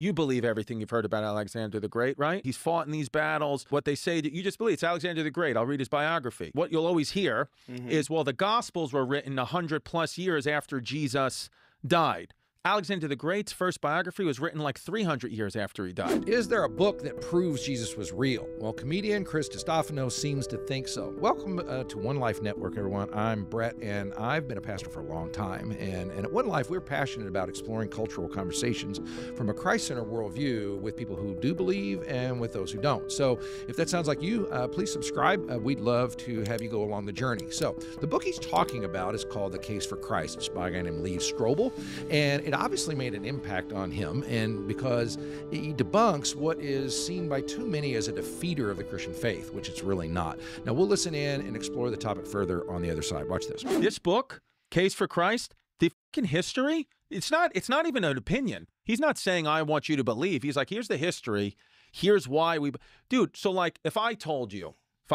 You believe everything you've heard about Alexander the Great, right? He's fought in these battles. What they say, that you just believe it's Alexander the Great. I'll read his biography. What you'll always hear is, well, the Gospels were written 100+ years after Jesus died. Alexander the Great's first biography was written like 300 years after he died. Is there a book that proves Jesus was real? Well, comedian Chris Distefano seems to think so. Welcome to One Life Network, everyone. I'm Brett, and I've been a pastor for a long time. And at One Life, we're passionate about exploring cultural conversations from a Christ-centered worldview with people who do believe and with those who don't. So if that sounds like you, please subscribe. We'd love to have you go along the journey. So the book he's talking about is called The Case for Christ. It's by a guy named Lee Strobel, and it obviously made an impact on him, and because he debunks what is seen by too many as a defeater of the Christian faith, which it's really not. Now, we'll listen in and explore the topic further on the other side. Watch this. This book, Case for Christ, the fucking history, it's not even an opinion. He's not saying, I want you to believe. He's like, here's the history. Here's why we... Dude, so like, if I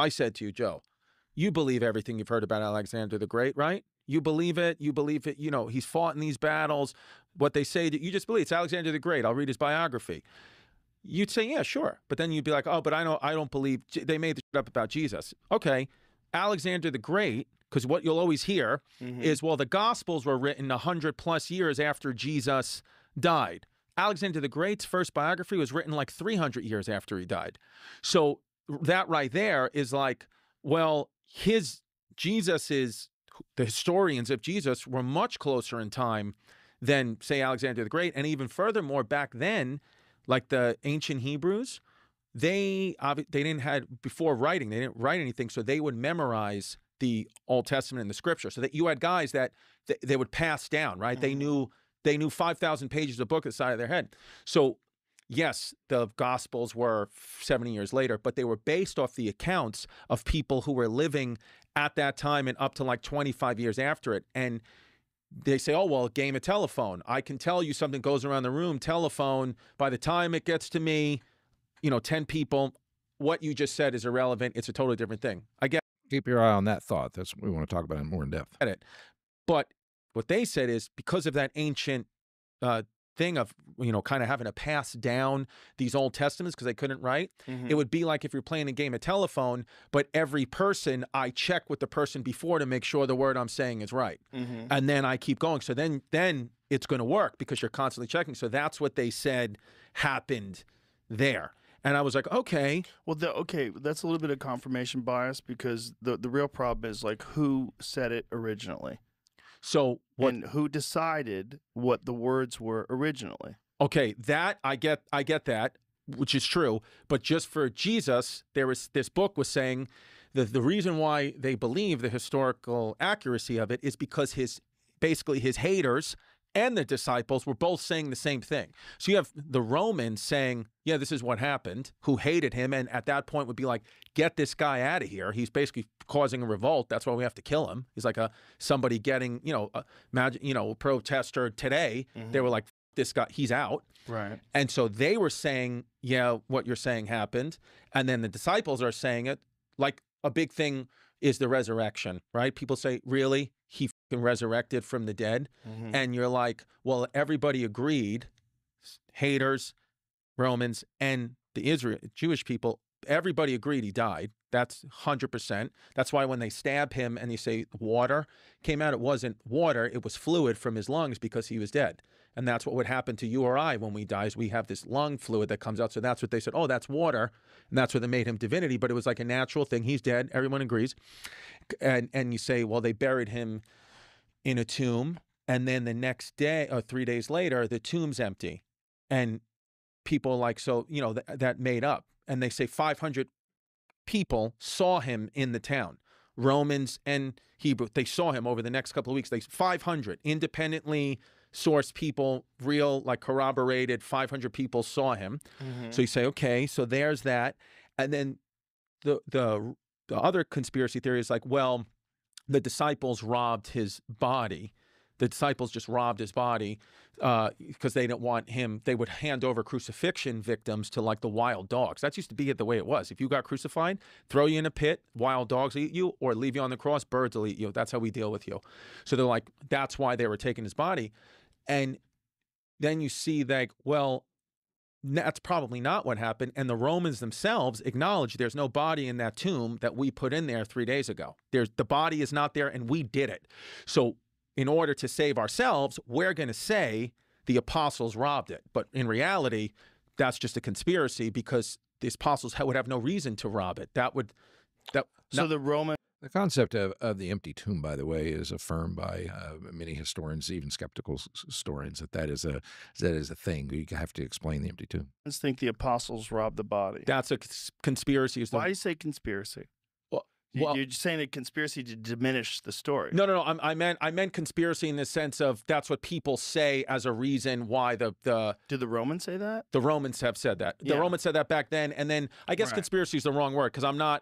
said to you, Joe, you believe everything you've heard about Alexander the Great, right? You believe it, you know, he's fought in these battles. What they say, you just believe it's Alexander the Great. I'll read his biography. You'd say, yeah, sure. But then you'd be like, oh, but I don't believe, they made the shit up about Jesus. Okay, Alexander the Great, because what you'll always hear is, well, the Gospels were written 100+ years after Jesus died. Alexander the Great's first biography was written like 300 years after he died. So that right there is like, well, the historians of Jesus were much closer in time than, say, Alexander the Great. And even furthermore, back then, like the ancient Hebrews, they didn't have, before writing, they didn't write anything, so they would memorize the Old Testament and the Scripture. So that you had guys that they would pass down, right? They knew 5,000 pages of book at the side of their head. So yes, the Gospels were 70 years later, but they were based off the accounts of people who were living at that time and up to like 25 years after it. And they say, oh, well, game of telephone. I can tell you something goes around the room, telephone. By the time it gets to me, 10 people, what you just said is irrelevant. It's a totally different thing. I get Keep your eye on that thought. That's what we want to talk about it more in depth. it. But what they said is, because of that ancient thing of, kind of having to pass down these Old Testaments because they couldn't write, it would be like if you're playing a game of telephone, but every person, I check with the person before to make sure the word I'm saying is right. And then I keep going. So then it's going to work because you're constantly checking. So that's what they said happened there. And I was like, okay. Well, okay, that's a little bit of confirmation bias, because the real problem is, like, who said it originally? So what? And who decided what the words were originally? Okay, that I get that, which is true. But just for Jesus, this book was saying that the reason why they believe the historical accuracy of it is because basically his haters and the disciples were both saying the same thing. So you have the Romans saying, yeah, this is what happened, who hated him, and at that point would be like, get this guy out of here. He's basically causing a revolt. That's why we have to kill him. He's like somebody getting, a protester today. They were like, this guy, he's out. Right. And so they were saying, yeah, what you're saying happened. And then the disciples are saying it. Like, a big thing is the resurrection, right? People say, really? He resurrected from the dead? And you're like, well, everybody agreed, haters, Romans, and the Jewish people, everybody agreed he died. That's 100%. That's why when they stab him and you say water came out, it wasn't water, it was fluid from his lungs because he was dead. And that's what would happen to you or I when we die, is we have this lung fluid that comes out. So that's what they said, oh, that's water. And that's what they made him divinity, but it was like a natural thing. He's dead, everyone agrees. And you say, well, they buried him in a tomb, and then the next day, or 3 days later, the tomb's empty. And people like, so, that made up. And they say 500 people saw him in the town. Romans and Hebrew, they saw him over the next couple of weeks. 500 independently sourced people, real, like corroborated, 500 people saw him. So you say, okay, so there's that. And then the other conspiracy theory is like, well, the disciples robbed his body. The disciples just robbed his body because they didn't want him. They would hand over crucifixion victims to like the wild dogs. That used to be the way it was. If you got crucified, throw you in a pit, wild dogs eat you, or leave you on the cross, birds will eat you. That's how we deal with you. So they're like, that's why they were taking his body. And then you see like, well, that's probably not what happened. And the Romans themselves acknowledge there's no body in that tomb that we put in there 3 days ago. The body is not there, and we did it. So in order to save ourselves, we're going to say the apostles robbed it. But in reality, that's just a conspiracy, because the apostles would have no reason to rob it. So the Roman. The concept of the empty tomb, by the way, is affirmed by many historians, even skeptical historians, that is a thing. You have to explain the empty tomb. I think the apostles robbed the body. That's a conspiracy. Why do you say conspiracy? Well, you're saying a conspiracy to diminish the story. No. I meant conspiracy in the sense of that's what people say as a reason why the. Did the Romans say that? The Romans have said that. The Romans said that back then, and then I guess conspiracy is the wrong word, because I'm not.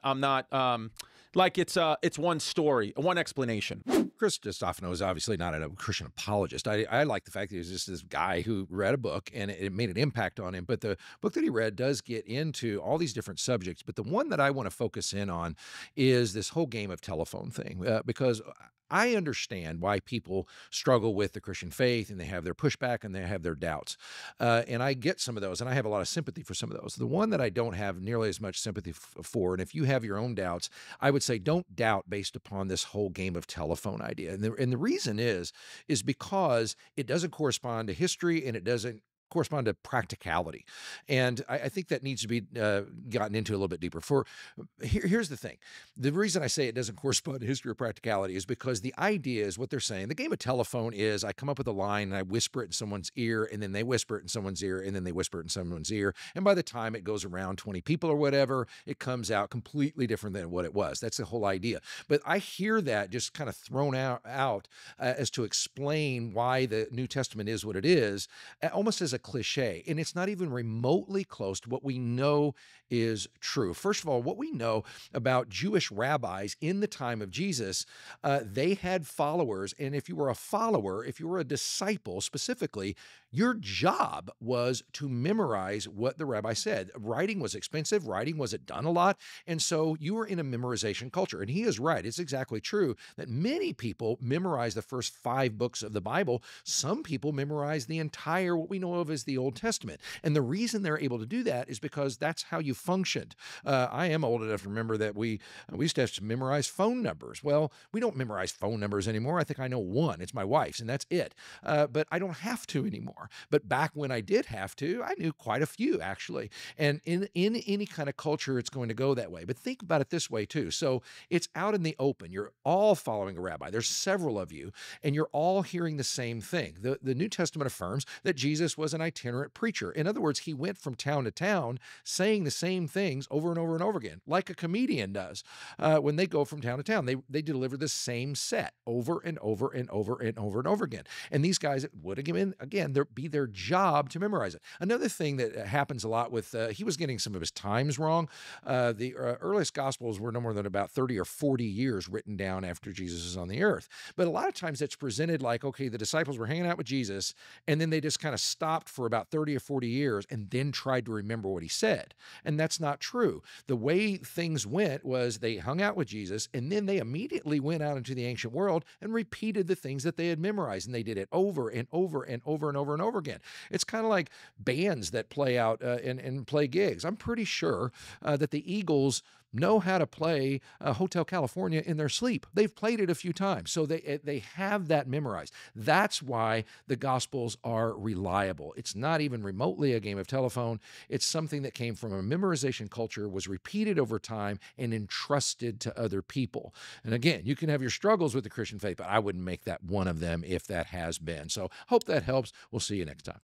Like it's one story, one explanation. Chris Distefano is obviously not a Christian apologist. I like the fact that he's just this guy who read a book and it made an impact on him. But the book that he read does get into all these different subjects. But the one that I want to focus in on is this whole game of telephone thing, because I understand why people struggle with the Christian faith, and they have their pushback and they have their doubts. And I get some of those, and I have a lot of sympathy for some of those. The one that I don't have nearly as much sympathy for, and if you have your own doubts, I would say don't doubt based upon this whole game of telephone idea. And the reason is because it doesn't correspond to history, and it doesn't correspond to practicality. And I think that needs to be gotten into a little bit deeper. Here's the thing. The reason I say it doesn't correspond to history or practicality is because the idea is what they're saying. The game of telephone is I come up with a line and I whisper it in someone's ear, and then they whisper it in someone's ear, and then they whisper it in someone's ear. And by the time it goes around 20 people or whatever, it comes out completely different than what it was. That's the whole idea. But I hear that just kind of thrown out as to explain why the New Testament is what it is, almost as a cliche, and it's not even remotely close to what we know is true. First of all, what we know about Jewish rabbis in the time of Jesus, they had followers, and if you were a follower, if you were a disciple specifically, your job was to memorize what the rabbi said. Writing was expensive. Writing wasn't done a lot, and so you were in a memorization culture. And he is right. It's exactly true that many people memorize the first 5 books of the Bible. Some people memorize the entire, what we know of as the Old Testament. And the reason they're able to do that is because that's how you functioned. I am old enough to remember that we used to have to memorize phone numbers. Well, we don't memorize phone numbers anymore. I think I know one. It's my wife's, and that's it. But I don't have to anymore. But back when I did have to, I knew quite a few, actually. And in any kind of culture, it's going to go that way. But think about it this way, too. So it's out in the open. You're all following a rabbi. There's several of you, and you're all hearing the same thing. The New Testament affirms that Jesus was an itinerant preacher. In other words, he went from town to town saying the same things over and over and over again, like a comedian does. When they go from town to town, they deliver the same set over and over and over and over and over again. And these guys, it would again, be their job to memorize it. Another thing that happens a lot with, he was getting some of his times wrong. The earliest Gospels were no more than about 30 or 40 years written down after Jesus is on the earth. But a lot of times it's presented like, okay, the disciples were hanging out with Jesus, and then they just kind of stopped for about 30 or 40 years and then tried to remember what he said. And that's not true. The way things went was they hung out with Jesus, and then they immediately went out into the ancient world and repeated the things that they had memorized, and they did it over and over and over and over and over again. It's kind of like bands that play out and play gigs. I'm pretty sure that the Eagles know how to play Hotel California in their sleep. They've played it a few times, so they have that memorized. That's why the Gospels are reliable. It's not even remotely a game of telephone. It's something that came from a memorization culture, was repeated over time, and entrusted to other people. And again, you can have your struggles with the Christian faith, but I wouldn't make that one of them if that has been. So hope that helps. We'll see you next time.